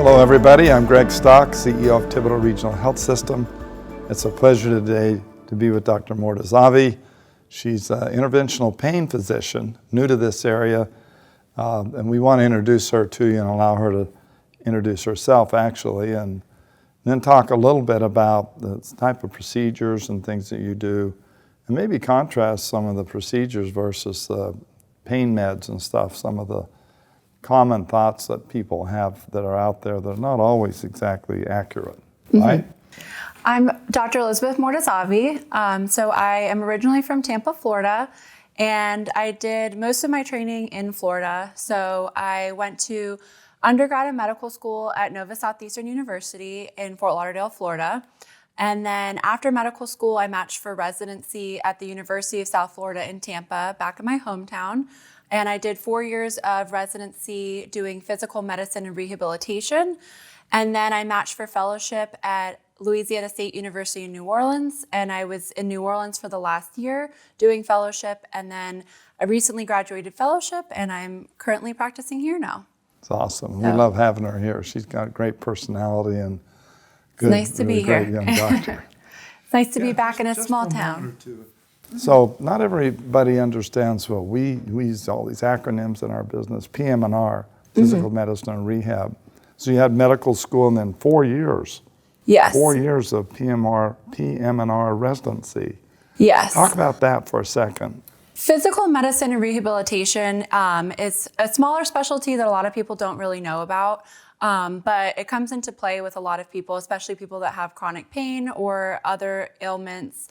Hello everybody, I'm Greg Stock, CEO of Thibodaux Regional Health System. It's a pleasure today to be with Dr. Mortazavi. She's an interventional pain physician, new to this area, and we want to introduce her to you and allow her to introduce herself actually, and then talk a little bit about the type of procedures and things that you do, and maybe contrast some of the procedures versus the pain meds and stuff, some of the common thoughts that people have that are out there that are not always exactly accurate, right? I'm Dr. Elizabeth Mortazavi. So I am originally from Tampa, Florida, and I did most of my training in Florida. So I went to undergrad and medical school at Nova Southeastern University in Fort Lauderdale, Florida. And then after medical school, I matched for residency at the University of South Florida in Tampa, back in my hometown. And I did 4 years of residency doing physical medicine and rehabilitation. And then I matched for fellowship at Louisiana State University in New Orleans. And I was in New Orleans for the last year doing fellowship. And then I recently graduated fellowship and I'm currently practicing here now. It's awesome. We love having her here. She's got a great personality and good, it's nice to be great here. young doctor. It's nice to be back in a small town. So not everybody understands, well, we use all these acronyms in our business, PM&R, physical medicine and rehab. So you had medical school and then 4 years. Yes. 4 years of PM&R residency. Yes. Talk about that for a second. Physical medicine and rehabilitation is a smaller specialty that a lot of people don't really know about. But it comes into play with a lot of people, especially people that have chronic pain or other ailments.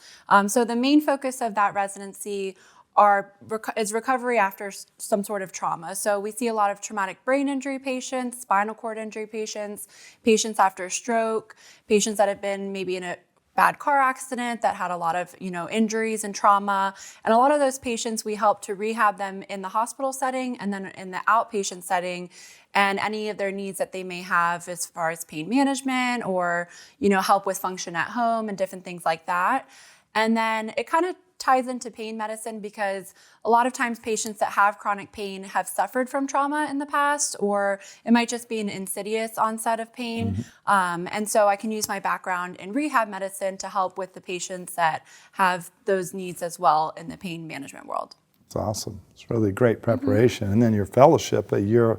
So the main focus of that residency is recovery after some sort of trauma. So we see a lot of traumatic brain injury patients, spinal cord injury patients, patients after stroke, patients that have been maybe in a bad car accident that had a lot of, injuries and trauma. And a lot of those patients, we help to rehab them in the hospital setting and then in the outpatient setting, and any of their needs that they may have as far as pain management or, help with function at home and different things like that. And then it kind of ties into pain medicine because a lot of times patients that have chronic pain have suffered from trauma in the past, or it might just be an insidious onset of pain. And so I can use my background in rehab medicine to help with the patients that have those needs as well in the pain management world. It's awesome. It's really great preparation. And then your fellowship, a year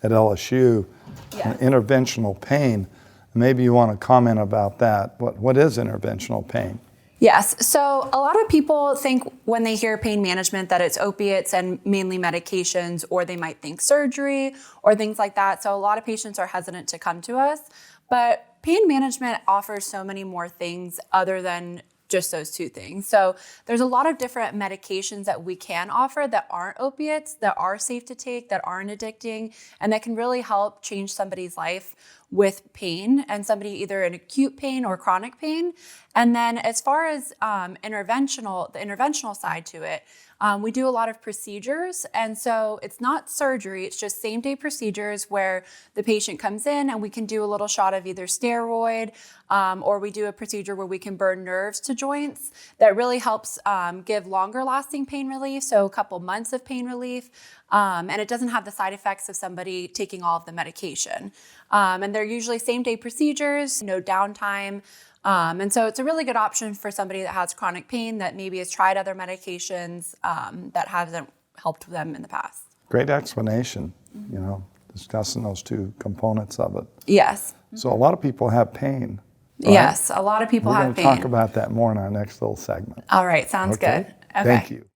at LSU, interventional pain. Maybe you want to comment about that. What is interventional pain? Yes. So a lot of people think when they hear pain management that it's opiates and mainly medications, or they might think surgery or things like that. So a lot of patients are hesitant to come to us. But pain management offers so many more things other than just those two things. So there's a lot of different medications that we can offer that aren't opiates, that are safe to take, that aren't addicting, and that can really help change somebody's life with pain, and somebody either in acute pain or chronic pain. And then as far as the interventional side to it, we do a lot of procedures. And so it's not surgery, it's just same day procedures where the patient comes in and we can do a little shot of either steroid, or we do a procedure where we can burn nerves to joints that really helps give longer lasting pain relief. So a couple months of pain relief. And it doesn't have the side effects of somebody taking all of the medication. And they're usually same day procedures, no downtime. And so it's a really good option for somebody that has chronic pain that maybe has tried other medications that hasn't helped them in the past. Great explanation, discussing those two components of it. Yes. So a lot of people have pain. Right? Yes, a lot of people have pain. We're going to talk about that more in our next little segment. All right, sounds good. Okay. Thank you.